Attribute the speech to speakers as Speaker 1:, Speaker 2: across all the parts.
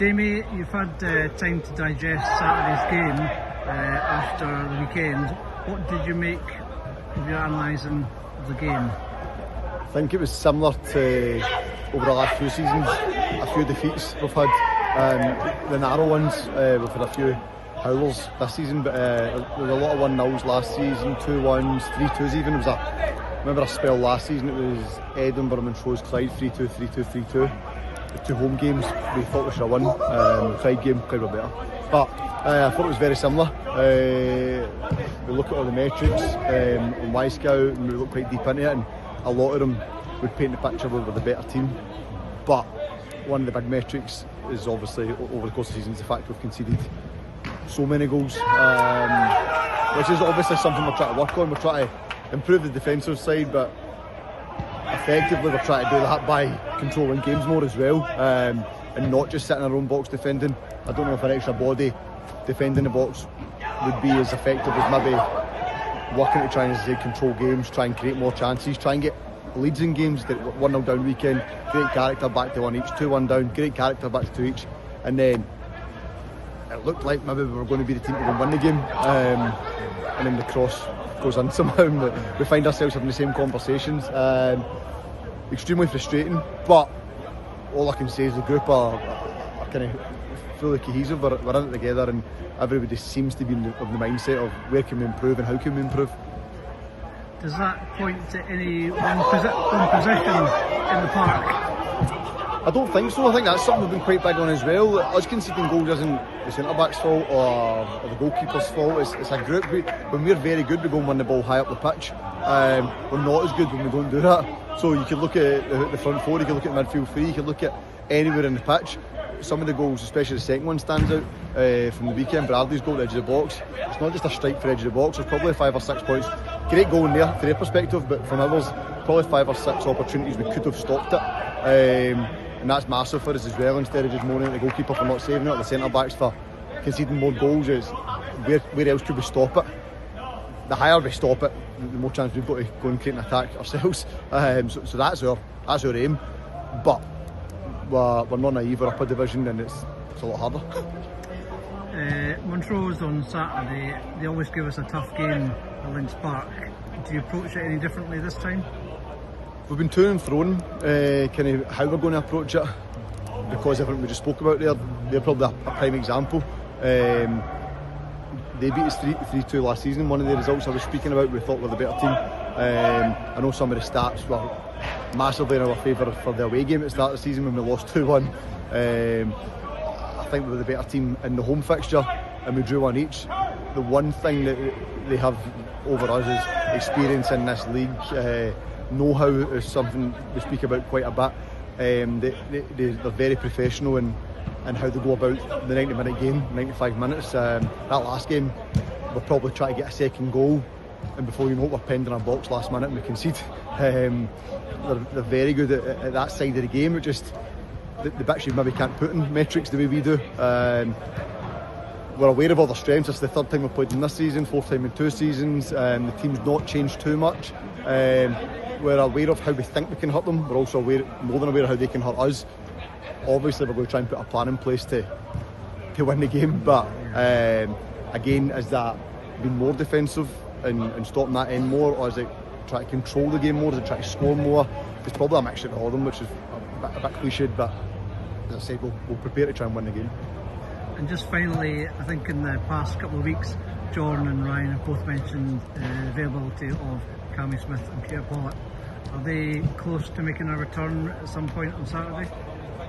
Speaker 1: Jamie, you've had time to digest Saturday's game after the weekend. What did you make of your analysing of the game?
Speaker 2: I think it was similar to over the last few seasons, a few defeats we've had, the narrow ones, we've had a few howlers this season, but there was a lot of 1-0s last season, 2-1s, 3-2s even. I remember a spell last season, it was Edinburgh, Montrose, Clyde, 3-2, 3-2, 3-2. The two home games we thought we should have won, the Clyde game quite a bit better. But I thought it was very similar. We look at all the metrics on Y-Scout and we look quite deep into it, and a lot of them would paint the picture where we're the better team. But one of the big metrics is obviously over the course of the season is the fact we've conceded so many goals, which is obviously something we're trying to work on. We're trying to improve the defensive side, but effectively we're trying to do that by controlling games more as well, and not just sitting in our own box defending. I don't know if an extra body defending the box would be as effective as maybe working to try and, as I say, control games, try and create more chances, try and get leads in games. That 1-0 down weekend, great character, back to 1 each, 2-1 down, great character, back to 2 each, and then it looked like maybe we were going to be the team to go and win the game, and then the cross goes in somehow and we find ourselves having the same conversations. Extremely frustrating, but all I can say is the group are kind of fully cohesive. We're in it together, and everybody seems to be of the mindset of where can we improve and how can we improve.
Speaker 1: Does that point to any one position in the park?
Speaker 2: I don't think so. I think that's something we've been quite big on as well. Us conceding goals isn't the centre-back's fault or the goalkeeper's fault. It's a group. When we're very good, we go and win the ball high up the pitch. We're not as good when we don't do that. So you can look at the front four, you can look at the midfield three, you can look at anywhere in the pitch. Some of the goals, especially the second one, stands out from the weekend. Bradley's goal at the edge of the box. It's not just a strike for the edge of the box. There's probably 5 or 6 points. Great goal in there from their perspective, but from ours, probably 5 or 6 opportunities we could have stopped it. And that's massive for us as well. Instead of just moaning at the goalkeeper for not saving it, or the centre-backs for conceding more goals, is where else could we stop it? The higher we stop it, the more chance we've got to go and create an attack ourselves. So that's our aim. But we're not naive. We're up a division, and it's a lot harder.
Speaker 1: Montrose on Saturday, they always give us a tough game at Lynch Park. Do you approach it any differently this time?
Speaker 2: We've been to and fro kind of how we're going to approach it, because everything we just spoke about there, they're probably a prime example. They beat us 3-2 last season. One of the results I was speaking about, we thought we were the better team. I know some of the stats were massively in our favour for the away game at the start of the season when we lost 2-1. I think we were the better team in the home fixture, and we drew 1 each. The one thing that they have over us is experience in this league. Know-how is something we speak about quite a bit. They're very professional in how they go about the 90-minute game, 95 minutes. That last game, we'll probably try to get a second goal, and before you know it, we're penned in our box last minute and we concede. They're very good at that side of the game. It just the bits you maybe can't put in metrics the way we do. We're aware of all their strengths. It's the 3rd time we've played them this season, 4th time in 2 seasons. The team's not changed too much. We're aware of how we think we can hurt them. We're also more than aware of how they can hurt us. Obviously, we're going to try and put a plan in place to win the game. But again, is that being more defensive and stopping that end more, or is it try to control the game more? Is it try to score more? It's probably a mixture of all of them, which is a bit cliched. But as I said, we'll prepare to try and win the game.
Speaker 1: And just finally, I think in the past couple of weeks, John and Ryan have both mentioned the availability of Cammy Smith and Peter Pollock. Are they close to making a return at some point on Saturday?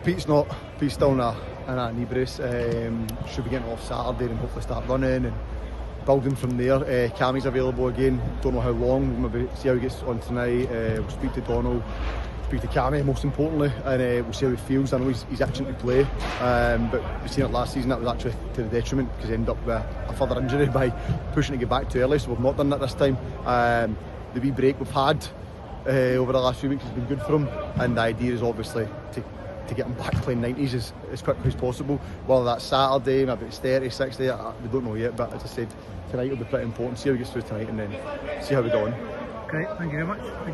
Speaker 2: Pete's not. Pete's still in a knee brace. Should be getting off Saturday and hopefully start running and building from there. Cammy's available again. Don't know how long. We'll maybe see how he gets on tonight. We'll speak to Donald, speak to Cammy most importantly, and we'll see how he feels. I know he's itching to play, but we've seen it last season. That was actually to the detriment, because he ended up with a further injury by pushing to get back too early. So we've not done that this time. The wee break we've had over the last few weeks has been good for him, and the idea is obviously to get him back playing 90s as quickly as possible. Whether that's Saturday, maybe it's 30, 60, we don't know yet, but as I said, tonight will be pretty important. See how he gets through tonight and then see how we go on.
Speaker 1: Okay, thank you very much.